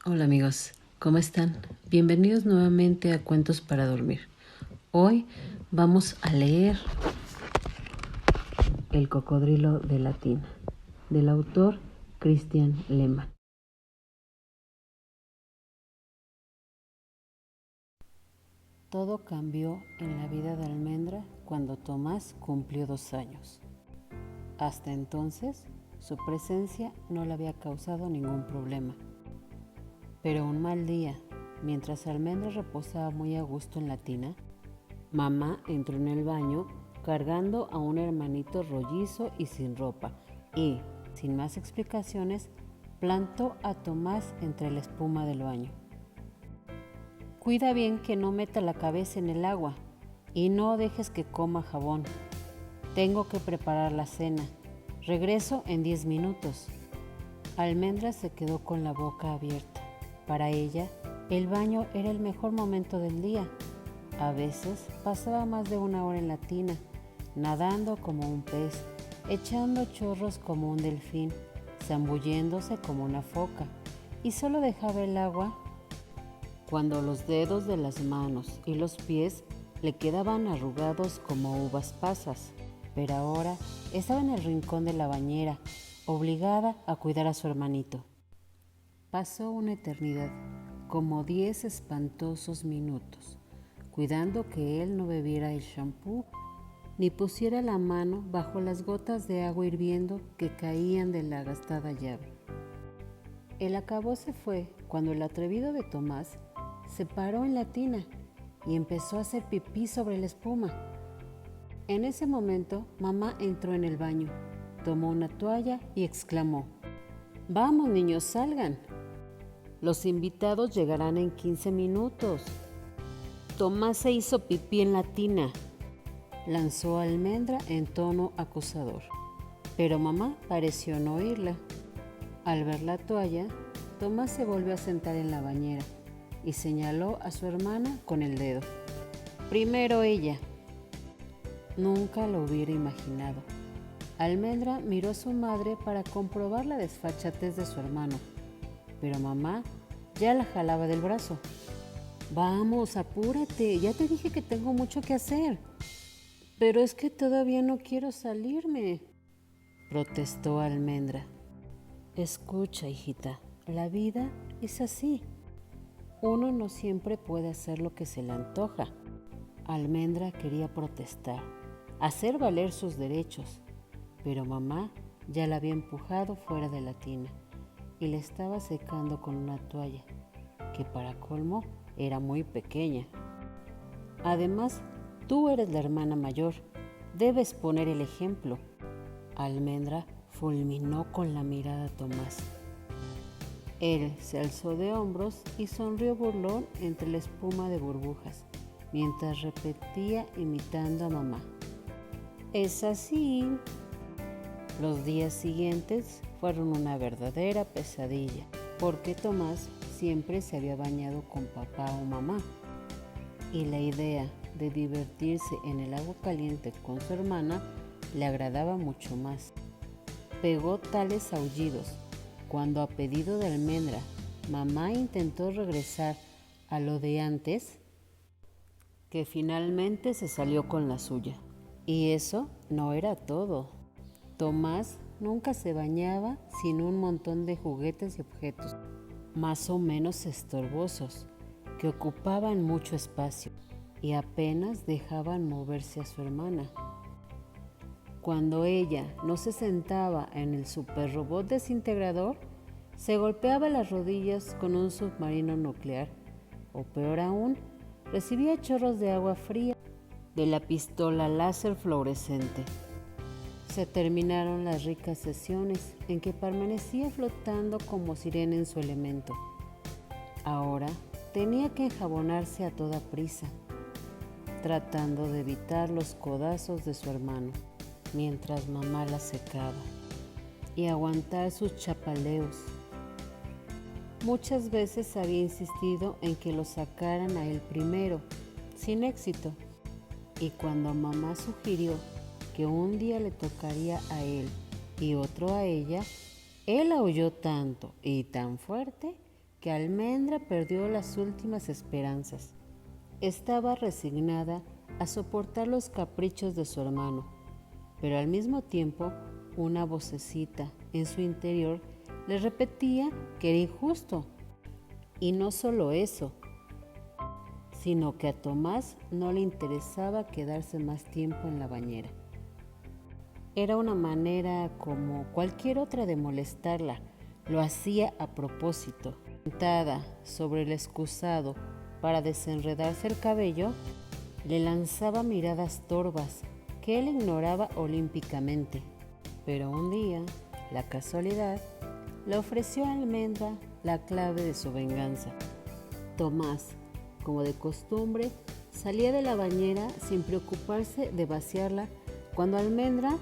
Hola amigos, ¿cómo están? Bienvenidos nuevamente a Cuentos para Dormir. Hoy vamos a leer El cocodrilo de la tina, del autor Christian Lehmann. Todo cambió en la vida de Almendra cuando Tomás cumplió 2 años. Hasta entonces, su presencia no le había causado ningún problema. Pero un mal día, mientras Almendra reposaba muy a gusto en la tina, mamá entró en el baño cargando a un hermanito rollizo y sin ropa y, sin más explicaciones, plantó a Tomás entre la espuma del baño. Cuida bien que no meta la cabeza en el agua y no dejes que coma jabón. Tengo que preparar la cena. Regreso en 10 minutos. Almendra se quedó con la boca abierta. Para ella, el baño era el mejor momento del día. A veces pasaba más de 1 hora en la tina, nadando como un pez, echando chorros como un delfín, zambulléndose como una foca, y solo dejaba el agua cuando los dedos de las manos y los pies le quedaban arrugados como uvas pasas. Pero ahora estaba en el rincón de la bañera, obligada a cuidar a su hermanito. Pasó una eternidad, como 10 espantosos minutos, cuidando que él no bebiera el champú ni pusiera la mano bajo las gotas de agua hirviendo que caían de la gastada llave. El acabose fue cuando el atrevido de Tomás se paró en la tina y empezó a hacer pipí sobre la espuma. En ese momento, mamá entró en el baño, tomó una toalla y exclamó: «Vamos, niños, salgan. Los invitados llegarán en 15 minutos. Tomás se hizo pipí en la tina», lanzó Almendra en tono acusador. Pero mamá pareció no oírla. Al ver la toalla, Tomás se volvió a sentar en la bañera y señaló a su hermana con el dedo. «Primero ella». Nunca lo hubiera imaginado. Almendra miró a su madre para comprobar la desfachatez de su hermano, pero mamá ya la jalaba del brazo. «Vamos, apúrate, ya te dije que tengo mucho que hacer». «Pero es que todavía no quiero salirme», protestó Almendra. «Escucha, hijita, la vida es así. Uno no siempre puede hacer lo que se le antoja». Almendra quería protestar, hacer valer sus derechos, pero mamá ya la había empujado fuera de la tina y le estaba secando con una toalla, que para colmo era muy pequeña. «Además, tú eres la hermana mayor, debes poner el ejemplo». Almendra fulminó con la mirada a Tomás. Él se alzó de hombros y sonrió burlón entre la espuma de burbujas, mientras repetía imitando a mamá: «Es así». Los días siguientes fueron una verdadera pesadilla, porque Tomás siempre se había bañado con papá o mamá, y la idea de divertirse en el agua caliente con su hermana le agradaba mucho más. Pegó tales aullidos cuando, a pedido de Almendra, mamá intentó regresar a lo de antes, que finalmente se salió con la suya. Y eso no era todo. Tomás nunca se bañaba sin un montón de juguetes y objetos, más o menos estorbosos, que ocupaban mucho espacio y apenas dejaban moverse a su hermana. Cuando ella no se sentaba en el superrobot desintegrador, se golpeaba las rodillas con un submarino nuclear, o peor aún, recibía chorros de agua fría de la pistola láser fluorescente. Se terminaron las ricas sesiones en que permanecía flotando como sirena en su elemento. Ahora tenía que enjabonarse a toda prisa, tratando de evitar los codazos de su hermano, mientras mamá la secaba, y aguantar sus chapaleos. Muchas veces había insistido en que lo sacaran a él primero, sin éxito, y cuando mamá sugirió que un día le tocaría a él y otro a ella, él aulló tanto y tan fuerte que Almendra perdió las últimas esperanzas. Estaba resignada a soportar los caprichos de su hermano, pero al mismo tiempo una vocecita en su interior le repetía que era injusto. Y no solo eso, sino que a Tomás no le interesaba quedarse más tiempo en la bañera. Era una manera como cualquier otra de molestarla. Lo hacía a propósito. Sentada sobre el excusado para desenredarse el cabello, le lanzaba miradas torvas que él ignoraba olímpicamente. Pero un día, la casualidad le ofreció a Almendra la clave de su venganza. Tomás, como de costumbre, salía de la bañera sin preocuparse de vaciarla cuando Almendra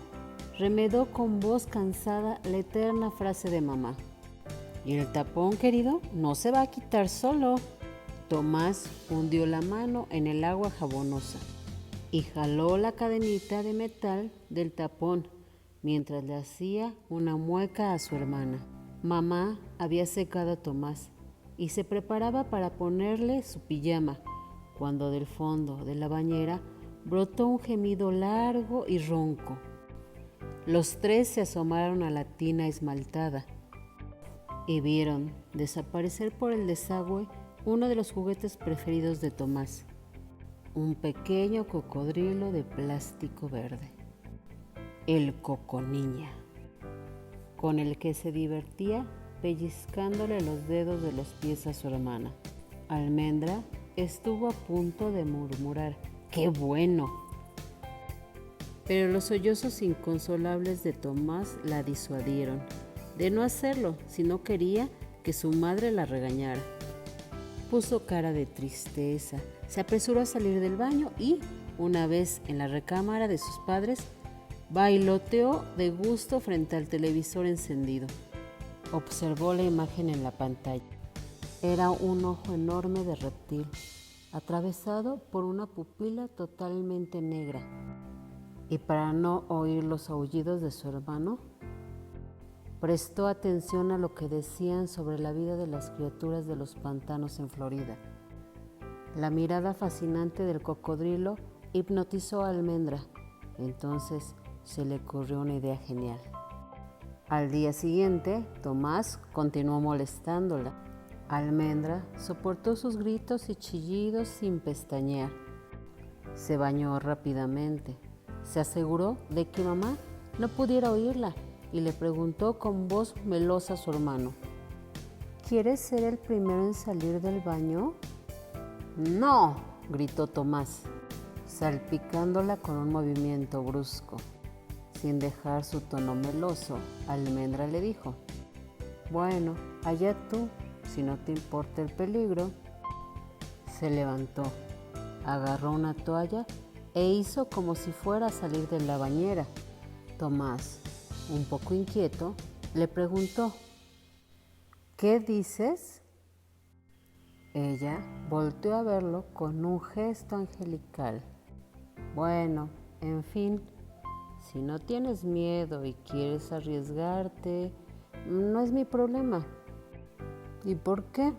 remedó con voz cansada la eterna frase de mamá. ¿Y el tapón, querido? No se va a quitar solo. Tomás hundió la mano en el agua jabonosa y jaló la cadenita de metal del tapón mientras le hacía una mueca a su hermana. Mamá había secado a Tomás y se preparaba para ponerle su pijama cuando del fondo de la bañera brotó un gemido largo y ronco. Los tres se asomaron a la tina esmaltada y vieron desaparecer por el desagüe uno de los juguetes preferidos de Tomás, un pequeño cocodrilo de plástico verde, el Coconiña, con el que se divertía pellizcándole los dedos de los pies a su hermana. Almendra estuvo a punto de murmurar: ¡qué bueno! Pero los sollozos inconsolables de Tomás la disuadieron de no hacerlo si no quería que su madre la regañara. Puso cara de tristeza, se apresuró a salir del baño y, una vez en la recámara de sus padres, bailoteó de gusto frente al televisor encendido. Observó la imagen en la pantalla. Era un ojo enorme de reptil, atravesado por una pupila totalmente negra. Y para no oír los aullidos de su hermano, prestó atención a lo que decían sobre la vida de las criaturas de los pantanos en Florida. La mirada fascinante del cocodrilo hipnotizó a Almendra. Entonces se le ocurrió una idea genial. Al día siguiente, Tomás continuó molestándola. Almendra soportó sus gritos y chillidos sin pestañear. Se bañó rápidamente. Se aseguró de que mamá no pudiera oírla y le preguntó con voz melosa a su hermano: ¿quieres ser el primero en salir del baño? ¡No!, gritó Tomás, salpicándola con un movimiento brusco. Sin dejar su tono meloso, Almendra le dijo: bueno, allá tú, si no te importa el peligro. Se levantó, agarró una toalla e hizo como si fuera a salir de la bañera. Tomás, un poco inquieto, le preguntó: ¿qué dices? Ella volteó a verlo con un gesto angelical. Bueno, en fin, si no tienes miedo y quieres arriesgarte, no es mi problema. ¿Y por qué?,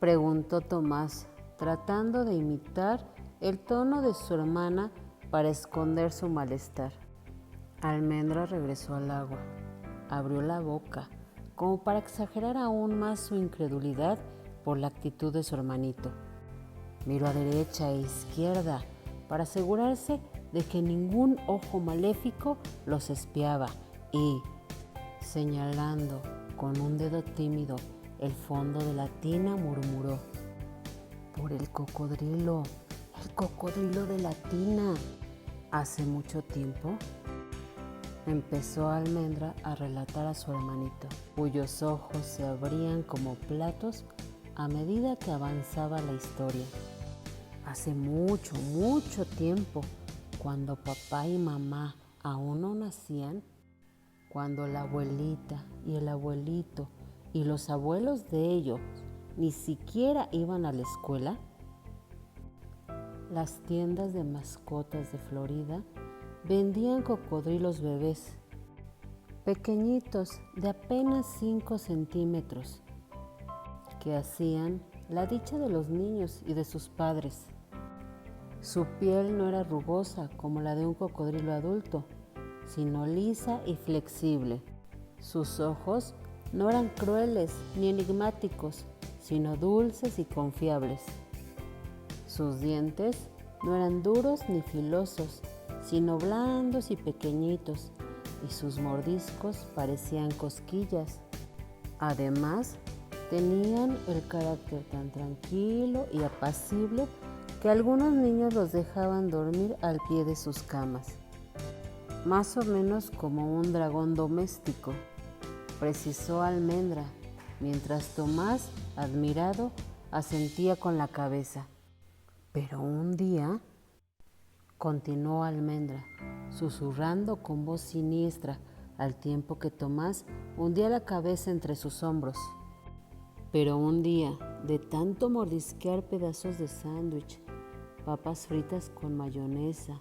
preguntó Tomás, tratando de imitar el tono de su hermana para esconder su malestar. Almendra regresó al agua, abrió la boca, como para exagerar aún más su incredulidad por la actitud de su hermanito. Miró a derecha e izquierda para asegurarse de que ningún ojo maléfico los espiaba y, señalando con un dedo tímido el fondo de la tina, murmuró: por el cocodrilo de la tina. Hace mucho tiempo, empezó Almendra a relatar a su hermanito, cuyos ojos se abrían como platos a medida que avanzaba la historia. Hace mucho, mucho tiempo, cuando papá y mamá aún no nacían, cuando la abuelita y el abuelito y los abuelos de ellos ni siquiera iban a la escuela, las tiendas de mascotas de Florida vendían cocodrilos bebés, pequeñitos de apenas 5 centímetros, que hacían la dicha de los niños y de sus padres. Su piel no era rugosa como la de un cocodrilo adulto, sino lisa y flexible. Sus ojos no eran crueles ni enigmáticos, sino dulces y confiables. Sus dientes no eran duros ni filosos, sino blandos y pequeñitos, y sus mordiscos parecían cosquillas. Además, tenían el carácter tan tranquilo y apacible que algunos niños los dejaban dormir al pie de sus camas, más o menos como un dragón doméstico, precisó Almendra, mientras Tomás, admirado, asentía con la cabeza. Pero un día, continuó Almendra, susurrando con voz siniestra, al tiempo que Tomás hundía la cabeza entre sus hombros. Pero un día, de tanto mordisquear pedazos de sándwich, papas fritas con mayonesa,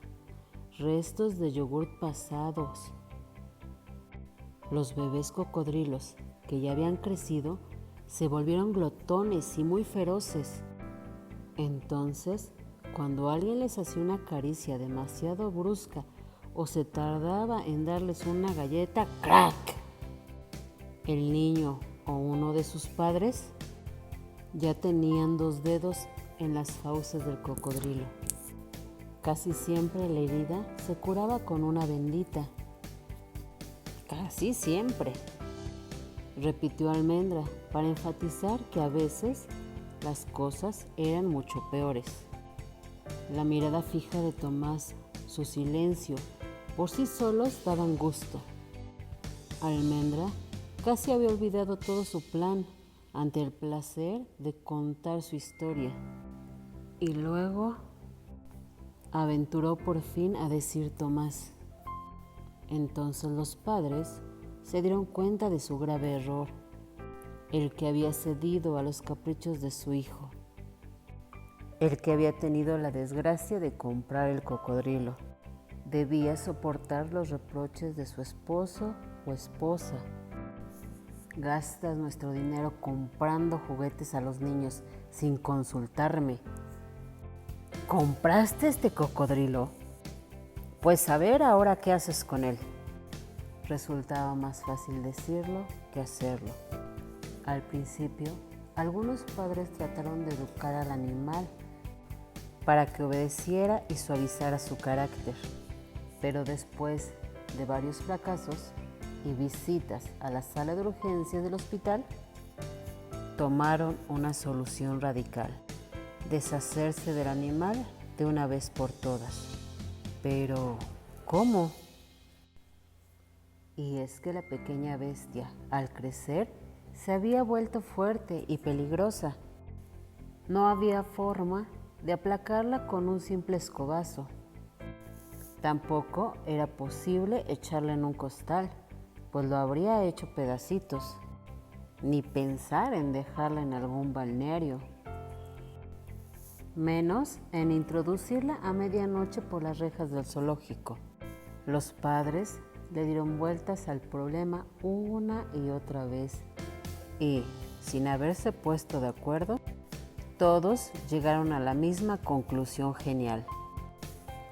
restos de yogurt pasados, los bebés cocodrilos, que ya habían crecido, se volvieron glotones y muy feroces. Entonces, cuando alguien les hacía una caricia demasiado brusca o se tardaba en darles una galleta, ¡crack!, el niño o uno de sus padres ya tenían 2 dedos en las fauces del cocodrilo. Casi siempre la herida se curaba con una bendita. Casi siempre, repitió Almendra para enfatizar que a veces las cosas eran mucho peores. La mirada fija de Tomás, su silencio, por sí solos daban gusto. Almendra casi había olvidado todo su plan ante el placer de contar su historia. Y luego aventuró por fin a decir Tomás. Entonces los padres se dieron cuenta de su grave error, el que había cedido a los caprichos de su hijo, el que había tenido la desgracia de comprar el cocodrilo. Debía soportar los reproches de su esposo o esposa. Gastas nuestro dinero comprando juguetes a los niños sin consultarme. ¿Compraste este cocodrilo? Pues a ver ahora qué haces con él. Resultaba más fácil decirlo que hacerlo. Al principio, algunos padres trataron de educar al animal para que obedeciera y suavizara su carácter. Pero después de varios fracasos y visitas a la sala de urgencias del hospital, tomaron una solución radical: deshacerse del animal de una vez por todas. Pero, ¿cómo? Y es que la pequeña bestia, al crecer, se había vuelto fuerte y peligrosa. No había forma de aplacarla con un simple escobazo. Tampoco era posible echarla en un costal, pues lo habría hecho pedacitos. Ni pensar en dejarla en algún balneario. Menos en introducirla a medianoche por las rejas del zoológico. Los padres le dieron vueltas al problema una y otra vez y, sin haberse puesto de acuerdo, todos llegaron a la misma conclusión genial.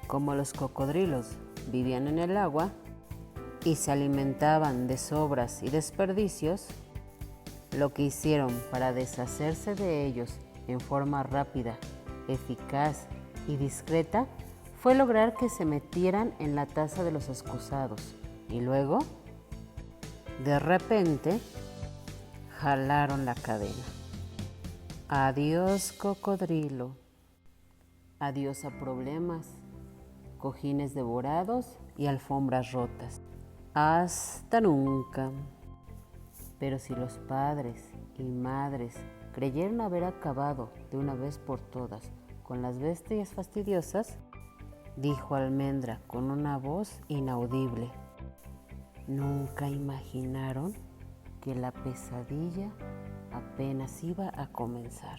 Como los cocodrilos vivían en el agua y se alimentaban de sobras y desperdicios, lo que hicieron para deshacerse de ellos en forma rápida, eficaz y discreta fue lograr que se metieran en la taza de los excusados y luego, de repente, jalaron la cadena. Adiós cocodrilo, adiós a problemas, cojines devorados y alfombras rotas. Hasta nunca. Pero si los padres y madres creyeron haber acabado de una vez por todas con las bestias fastidiosas, dijo Almendra con una voz inaudible, nunca imaginaron que la pesadilla apenas iba a comenzar.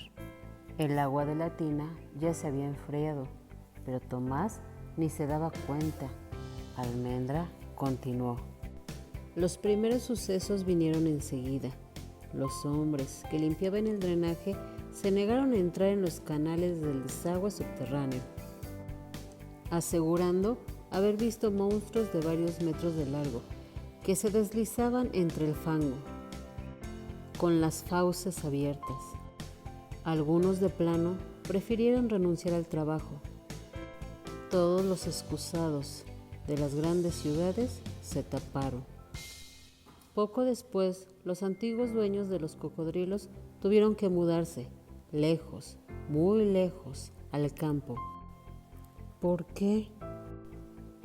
El agua de la tina ya se había enfriado, pero Tomás ni se daba cuenta. Almendra continuó. Los primeros sucesos vinieron enseguida. los hombres que limpiaban el drenaje se negaron a entrar en los canales del desagüe subterráneo, asegurando haber visto monstruos de varios metros de largo que se deslizaban entre el fango, con las fauces abiertas. Algunos de plano prefirieron renunciar al trabajo. Todos los excusados de las grandes ciudades se taparon. Poco después, los antiguos dueños de los cocodrilos tuvieron que mudarse, lejos, muy lejos, al campo. ¿Por qué?,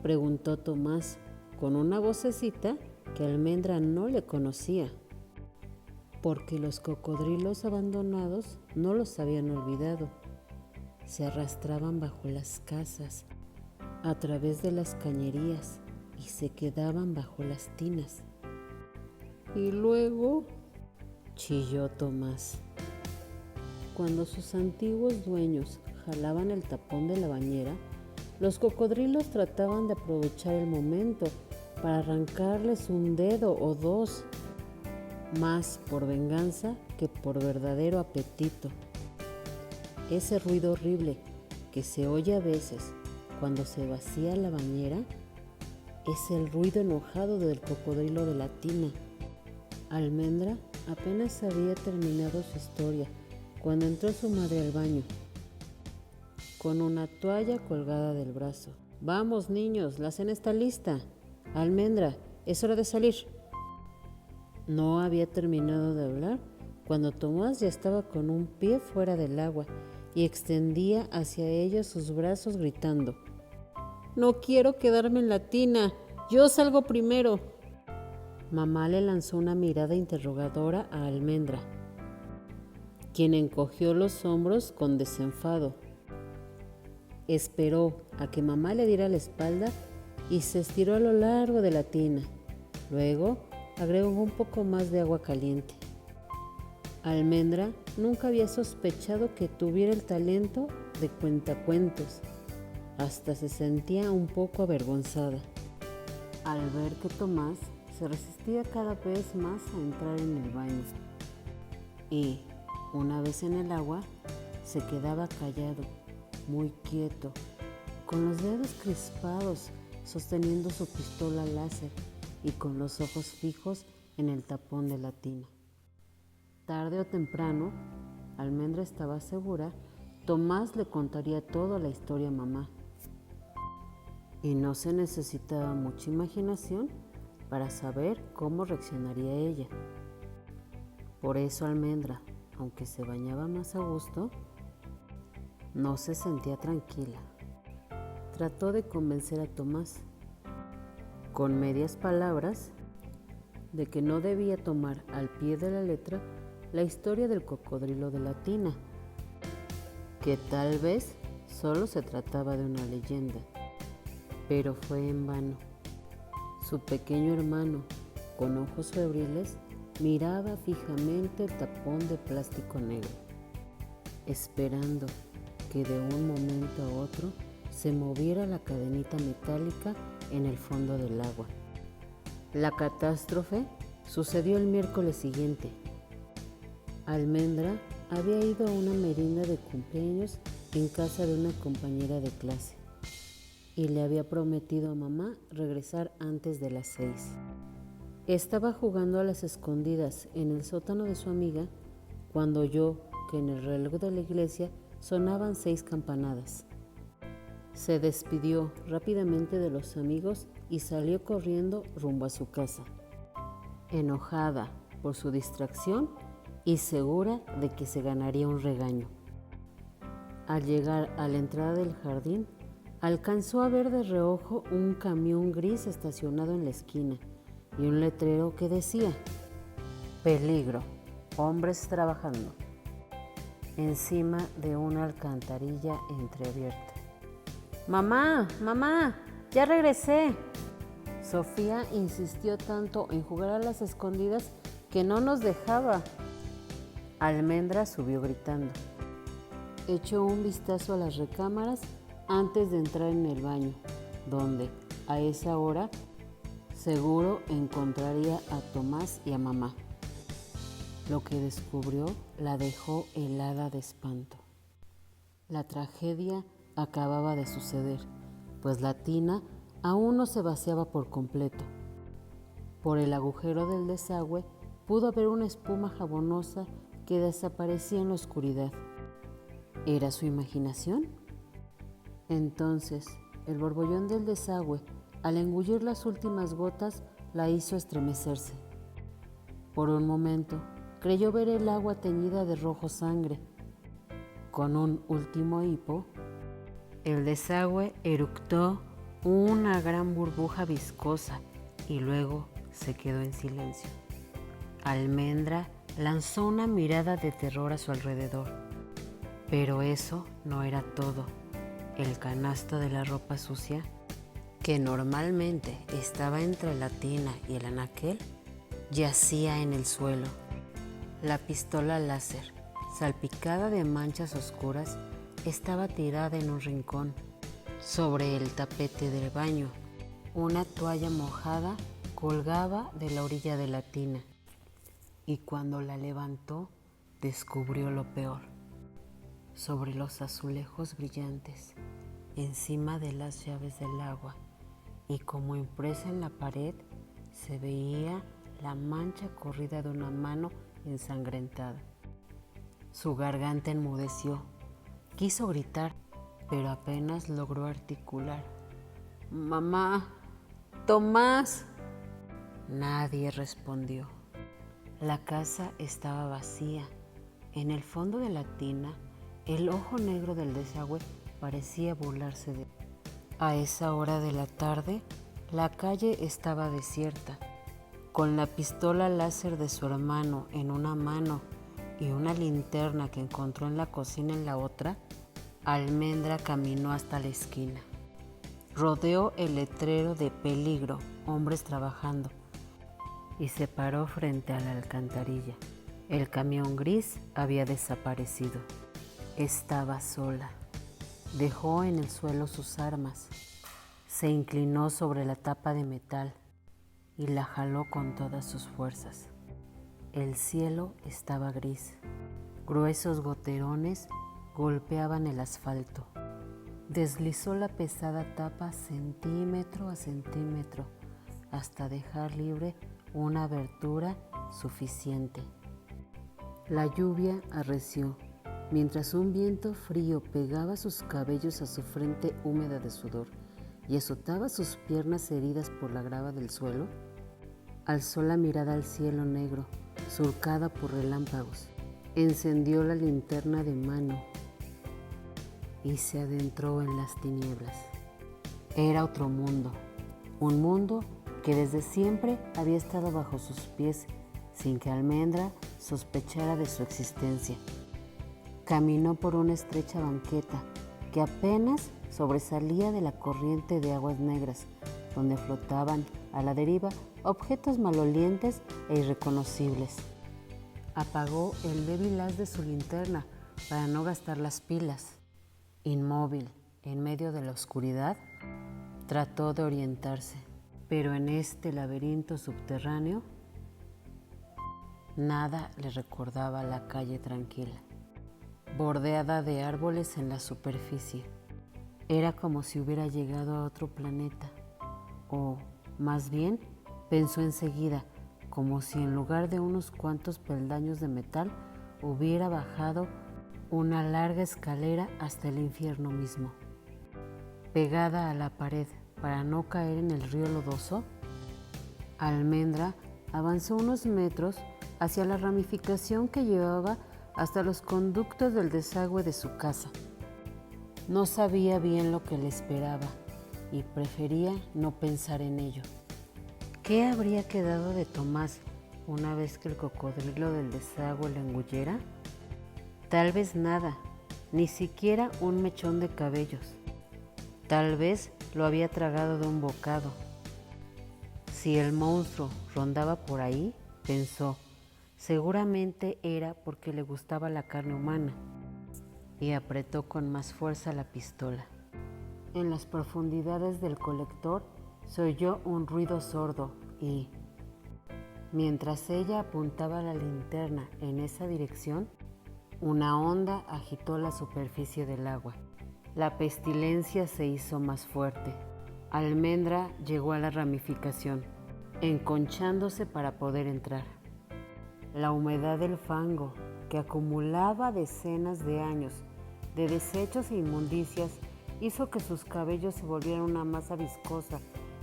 preguntó Tomás con una vocecita que Almendra no le conocía. Porque los cocodrilos abandonados no los habían olvidado. Se arrastraban bajo las casas, a través de las cañerías, y se quedaban bajo las tinas. Y luego, chilló Tomás. Cuando sus antiguos dueños jalaban el tapón de la bañera, los cocodrilos trataban de aprovechar el momento para arrancarles un dedo o dos, más por venganza que por verdadero apetito. Ese ruido horrible que se oye a veces cuando se vacía la bañera es el ruido enojado del cocodrilo de la tina. Almendra apenas había terminado su historia cuando entró su madre al baño, con una toalla colgada del brazo. «Vamos, niños, la cena está lista. Almendra, es hora de salir». No había terminado de hablar cuando Tomás ya estaba con un pie fuera del agua y extendía hacia ella sus brazos gritando: «No quiero quedarme en la tina, yo salgo primero». Mamá le lanzó una mirada interrogadora a Almendra, quien encogió los hombros con desenfado. Esperó a que mamá le diera la espalda y se estiró a lo largo de la tina. Luego agregó un poco más de agua caliente. Almendra nunca había sospechado que tuviera el talento de cuentacuentos. Hasta se sentía un poco avergonzada al ver que Tomás se resistía cada vez más a entrar en el baño. Y, una vez en el agua, se quedaba callado, muy quieto, con los dedos crispados, sosteniendo su pistola láser y con los ojos fijos en el tapón de la tina. Tarde o temprano, Almendra estaba segura, Tomás le contaría toda la historia a mamá. Y no se necesitaba mucha imaginación para saber cómo reaccionaría ella. Por eso Almendra, aunque se bañaba más a gusto, no se sentía tranquila. Trató de convencer a Tomás, con medias palabras, de que no debía tomar al pie de la letra la historia del cocodrilo de la tina, que tal vez solo se trataba de una leyenda, pero fue en vano. Su pequeño hermano, con ojos febriles, miraba fijamente el tapón de plástico negro, esperando que de un momento a otro se moviera la cadenita metálica en el fondo del agua. La catástrofe sucedió el miércoles siguiente. Almendra había ido a una merienda de cumpleaños en casa de una compañera de clase y le había prometido a mamá regresar antes de las 6. Estaba jugando a las escondidas en el sótano de su amiga cuando oyó que en el reloj de la iglesia sonaban 6 campanadas. Se despidió rápidamente de los amigos y salió corriendo rumbo a su casa, enojada por su distracción y segura de que se ganaría un regaño. Al llegar a la entrada del jardín, alcanzó a ver de reojo un camión gris estacionado en la esquina y un letrero que decía: «Peligro, hombres trabajando», encima de una alcantarilla entreabierta. «Mamá, mamá, ya regresé». Sofía insistió tanto en jugar a las escondidas que no nos dejaba. Almendra subió gritando. Echó un vistazo a las recámaras antes de entrar en el baño, donde, a esa hora, seguro encontraría a Tomás y a mamá. Lo que descubrió la dejó helada de espanto. La tragedia acababa de suceder, pues la tina aún no se vaciaba por completo. Por el agujero del desagüe pudo ver una espuma jabonosa que desaparecía en la oscuridad. ¿Era su imaginación? Entonces, el borbollón del desagüe, al engullir las últimas gotas, la hizo estremecerse. Por un momento, creyó ver el agua teñida de rojo sangre. Con un último hipo, el desagüe eructó una gran burbuja viscosa y luego se quedó en silencio. Almendra lanzó una mirada de terror a su alrededor. Pero eso no era todo. El canasto de la ropa sucia, que normalmente estaba entre la tina y el anaquel, yacía en el suelo. La pistola láser, salpicada de manchas oscuras, estaba tirada en un rincón. Sobre el tapete del baño, una toalla mojada colgaba de la orilla de la tina. Y cuando la levantó, descubrió lo peor. Sobre los azulejos brillantes, encima de las llaves del agua y como impresa en la pared, se veía la mancha corrida de una mano ensangrentada. Su garganta enmudeció. Quiso gritar, pero apenas logró articular: «¡Mamá! ¡Tomás!». Nadie respondió. La casa estaba vacía. En el fondo de la tina, el ojo negro del desagüe parecía burlarse de él. A esa hora de la tarde, la calle estaba desierta. Con la pistola láser de su hermano en una mano y una linterna que encontró en la cocina en la otra, Almendra caminó hasta la esquina. Rodeó el letrero de peligro, hombres trabajando, y se paró frente a la alcantarilla. El camión gris había desaparecido. Estaba sola. Dejó en el suelo sus armas. Se inclinó sobre la tapa de metal y la jaló con todas sus fuerzas. El cielo estaba gris. Gruesos goterones golpeaban el asfalto. Deslizó la pesada tapa centímetro a centímetro hasta dejar libre una abertura suficiente. La lluvia arreció, mientras un viento frío pegaba sus cabellos a su frente húmeda de sudor y azotaba sus piernas heridas por la grava del suelo. Alzó la mirada al cielo negro, surcada por relámpagos. Encendió la linterna de mano y se adentró en las tinieblas. Era otro mundo, un mundo que desde siempre había estado bajo sus pies sin que Almendra sospechara de su existencia. Caminó por una estrecha banqueta que apenas sobresalía de la corriente de aguas negras, donde flotaban a la deriva objetos malolientes e irreconocibles. Apagó el débil haz de su linterna para no gastar las pilas. Inmóvil, en medio de la oscuridad, trató de orientarse, pero en este laberinto subterráneo, nada le recordaba la calle tranquila, bordeada de árboles en la superficie. Era como si hubiera llegado a otro planeta, o más bien, pensó enseguida, como si en lugar de unos cuantos peldaños de metal hubiera bajado una larga escalera hasta el infierno mismo. Pegada a la pared para no caer en el río lodoso, Almendra avanzó unos metros hacia la ramificación que llevaba hasta los conductos del desagüe de su casa. No sabía bien lo que le esperaba y prefería no pensar en ello. ¿Qué habría quedado de Tomás una vez que el cocodrilo del desagüe lo engulliera? Tal vez nada, ni siquiera un mechón de cabellos. Tal vez lo había tragado de un bocado. Si el monstruo rondaba por ahí, pensó, seguramente era porque le gustaba la carne humana, y apretó con más fuerza la pistola. En las profundidades del colector se oyó un ruido sordo y, Mientras ella apuntaba la linterna en esa dirección, una onda agitó la superficie del agua. La pestilencia se hizo más fuerte. Almendra llegó a la ramificación, enconchándose para poder entrar. La humedad del fango, que acumulaba decenas de años de desechos e inmundicias, hizo que sus cabellos se volvieran una masa viscosa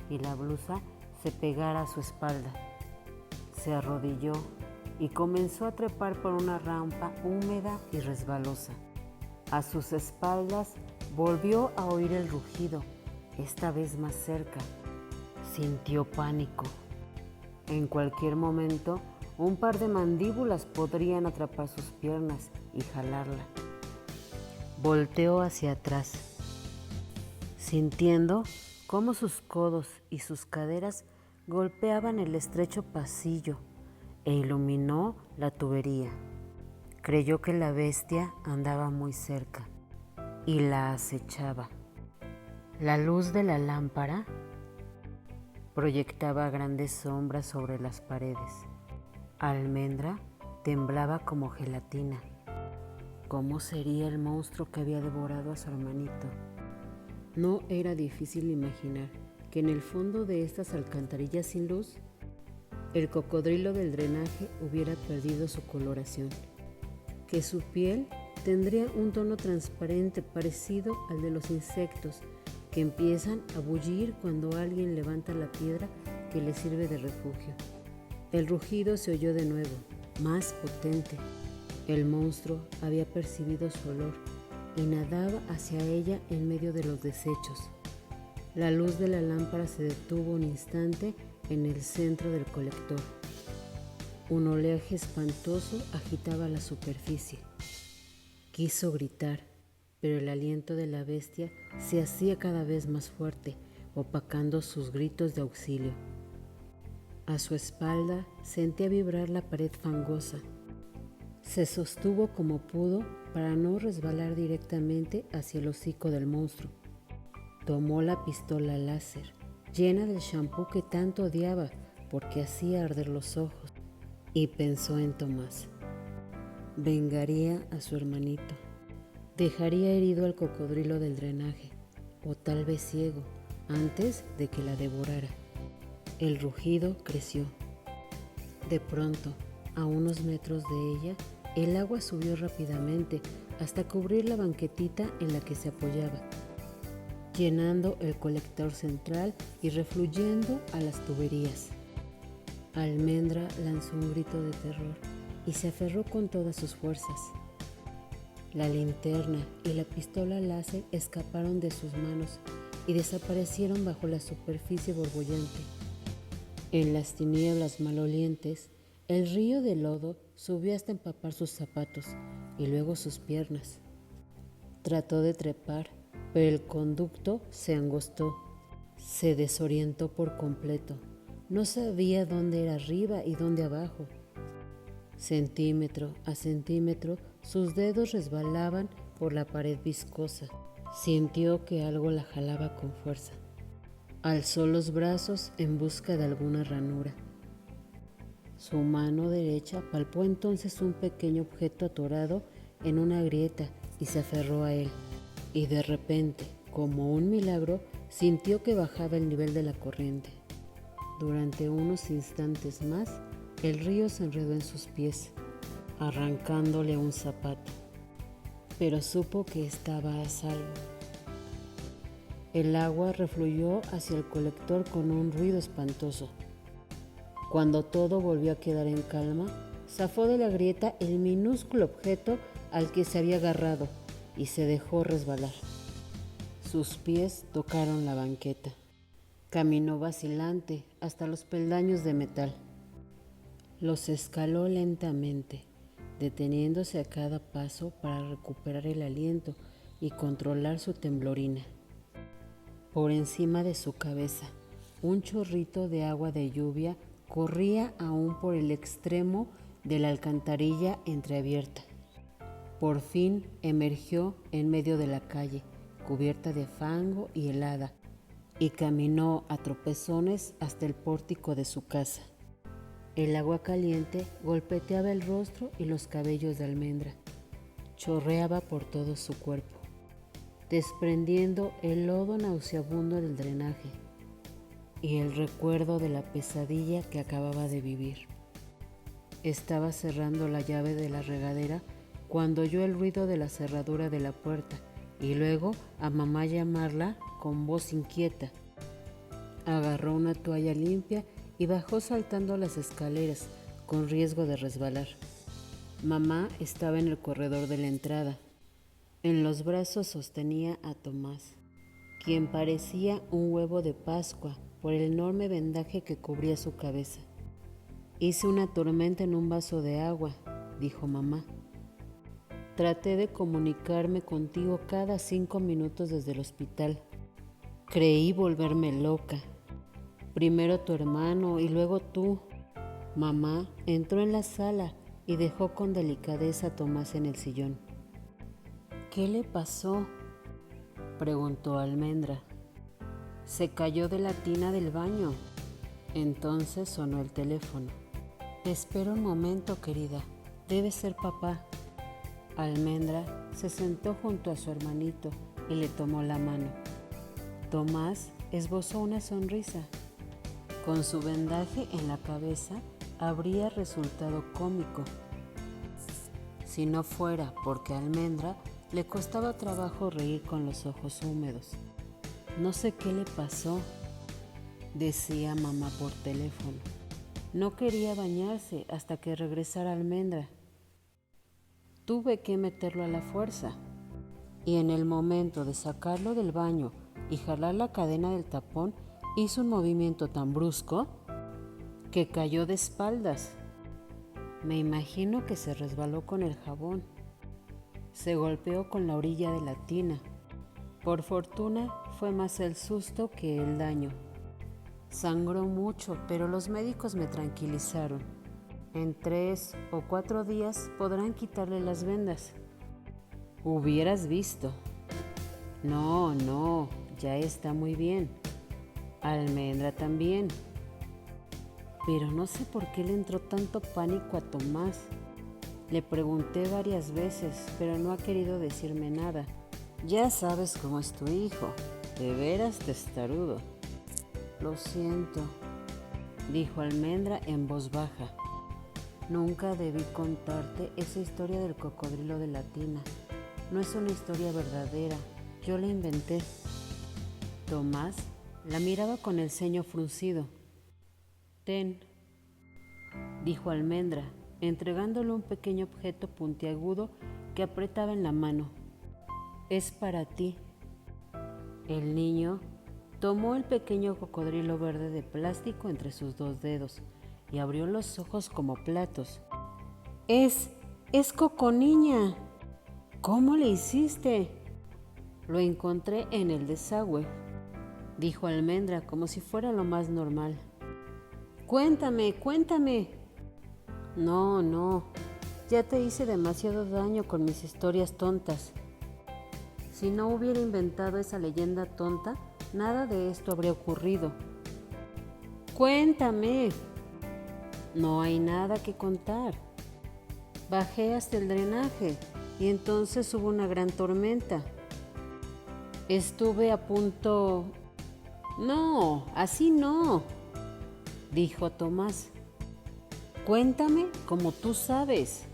y la blusa se pegara a su espalda. Se arrodilló y comenzó a trepar por una rampa húmeda y resbalosa. A sus espaldas volvió a oír el rugido, esta vez más cerca. Sintió pánico. En cualquier momento, un par de mandíbulas podrían atrapar sus piernas y jalarla. Volteó hacia atrás, sintiendo cómo sus codos y sus caderas golpeaban el estrecho pasillo e iluminó la tubería. Creyó que la bestia andaba muy cerca y la acechaba. La luz de la lámpara proyectaba grandes sombras sobre las paredes. Almendra temblaba como gelatina. ¿Cómo sería el monstruo que había devorado a su hermanito? No era difícil imaginar que en el fondo de estas alcantarillas sin luz, el cocodrilo del drenaje hubiera perdido su coloración, que su piel tendría un tono transparente parecido al de los insectos que empiezan a bullir cuando alguien levanta la piedra que les sirve de refugio. El rugido se oyó de nuevo, más potente. El monstruo había percibido su olor y nadaba hacia ella en medio de los desechos. La luz de la lámpara se detuvo un instante en el centro del colector. Un oleaje espantoso agitaba la superficie. Quiso gritar, pero el aliento de la bestia se hacía cada vez más fuerte, opacando sus gritos de auxilio. A su espalda sentía vibrar la pared fangosa. Se sostuvo como pudo para no resbalar directamente hacia el hocico del monstruo. Tomó la pistola láser, llena del champú que tanto odiaba porque hacía arder los ojos, y pensó en Tomás. Vengaría a su hermanito. Dejaría herido al cocodrilo del drenaje, o tal vez ciego, antes de que la devorara. El rugido creció. De pronto, a unos metros de ella, el agua subió rápidamente hasta cubrir la banquetita en la que se apoyaba, llenando el colector central y refluyendo a las tuberías. Almendra lanzó un grito de terror y se aferró con todas sus fuerzas. La linterna y la pistola láser escaparon de sus manos y desaparecieron bajo la superficie borbollante. En las tinieblas malolientes, el río de lodo subió hasta empapar sus zapatos y luego sus piernas. Trató de trepar, pero el conducto se angostó. Se desorientó por completo. No sabía dónde era arriba y dónde abajo. Centímetro a centímetro, sus dedos resbalaban por la pared viscosa. Sintió que algo la jalaba con fuerza. Alzó los brazos en busca de alguna ranura. Su mano derecha palpó entonces un pequeño objeto atorado en una grieta y se aferró a él. Y de repente, como un milagro, sintió que bajaba el nivel de la corriente. Durante unos instantes más, el río se enredó en sus pies, arrancándole un zapato, pero supo que estaba a salvo. El agua refluyó hacia el colector con un ruido espantoso. Cuando todo volvió a quedar en calma, zafó de la grieta el minúsculo objeto al que se había agarrado y se dejó resbalar. Sus pies tocaron la banqueta. Caminó vacilante hasta los peldaños de metal. Los escaló lentamente, deteniéndose a cada paso para recuperar el aliento y controlar su temblorina. Por encima de su cabeza, un chorrito de agua de lluvia corría aún por el extremo de la alcantarilla entreabierta. Por fin emergió en medio de la calle, cubierta de fango y helada, y caminó a tropezones hasta el pórtico de su casa. El agua caliente golpeteaba el rostro y los cabellos de Almendra. Chorreaba por todo su cuerpo, desprendiendo el lodo nauseabundo del drenaje y el recuerdo de la pesadilla que acababa de vivir. Estaba cerrando la llave de la regadera cuando oyó el ruido de la cerradura de la puerta y luego a mamá llamarla con voz inquieta. Agarró una toalla limpia y bajó saltando las escaleras con riesgo de resbalar. Mamá estaba en el corredor de la entrada. En los brazos sostenía a Tomás, quien parecía un huevo de Pascua por el enorme vendaje que cubría su cabeza. Hice una tormenta en un vaso de agua, dijo mamá. Traté de comunicarme contigo cada 5 minutos desde el hospital. Creí volverme loca. Primero tu hermano y luego tú. Mamá entró en la sala y dejó con delicadeza a Tomás en el sillón. ¿Qué le pasó?, preguntó Almendra. Se cayó de la tina del baño. Entonces sonó el teléfono. Espera un momento, querida. Debe ser papá. Almendra se sentó junto a su hermanito y le tomó la mano. Tomás esbozó una sonrisa. Con su vendaje en la cabeza habría resultado cómico, si no fuera porque a Almendra le costaba trabajo reír con los ojos húmedos. No sé qué le pasó, decía mamá por teléfono. No quería bañarse hasta que regresara Almendra. Tuve que meterlo a la fuerza y en el momento de sacarlo del baño y jalar la cadena del tapón hizo un movimiento tan brusco que cayó de espaldas. Me imagino que se resbaló con el jabón. Se golpeó con la orilla de la tina. Por fortuna fue más el susto que el daño. Sangró mucho, pero los médicos me tranquilizaron. En 3 o 4 días podrán quitarle las vendas. Hubieras visto. No, ya está muy bien. Almendra también. Pero no sé por qué le entró tanto pánico a Tomás. Le pregunté varias veces, pero no ha querido decirme nada. Ya sabes cómo es tu hijo, de veras testarudo. Lo siento, dijo Almendra en voz baja. Nunca debí contarte esa historia del cocodrilo de la tina. No es una historia verdadera, yo la inventé. Tomás la miraba con el ceño fruncido. Ten, dijo Almendra, entregándole un pequeño objeto puntiagudo que apretaba en la mano. Es para ti. El niño tomó el pequeño cocodrilo verde de plástico entre sus 2 dedos y abrió los ojos como platos. ¡Es Coconiña! ¿Cómo le hiciste? Lo encontré en el desagüe, dijo Almendra como si fuera lo más normal. Cuéntame. No, ya te hice demasiado daño con mis historias tontas. Si no hubiera inventado esa leyenda tonta, nada de esto habría ocurrido. Cuéntame. No hay nada que contar. Bajé hasta el drenaje y entonces hubo una gran tormenta. Estuve a punto... No, así no, dijo Tomás. Cuéntame como tú sabes.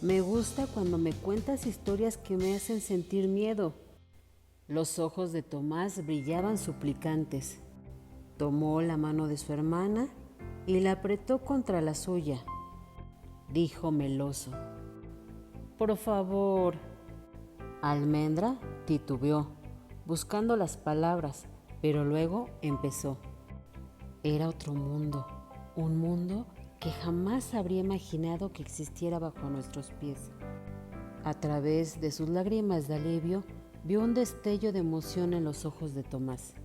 Me gusta cuando me cuentas historias que me hacen sentir miedo. Los ojos de Tomás brillaban suplicantes. Tomó la mano de su hermana y la apretó contra la suya. Dijo meloso. Por favor. Almendra titubeó, buscando las palabras, pero luego empezó. Era otro mundo, un mundo que jamás habría imaginado que existiera bajo nuestros pies. A través de sus lágrimas de alivio, vio un destello de emoción en los ojos de Tomás.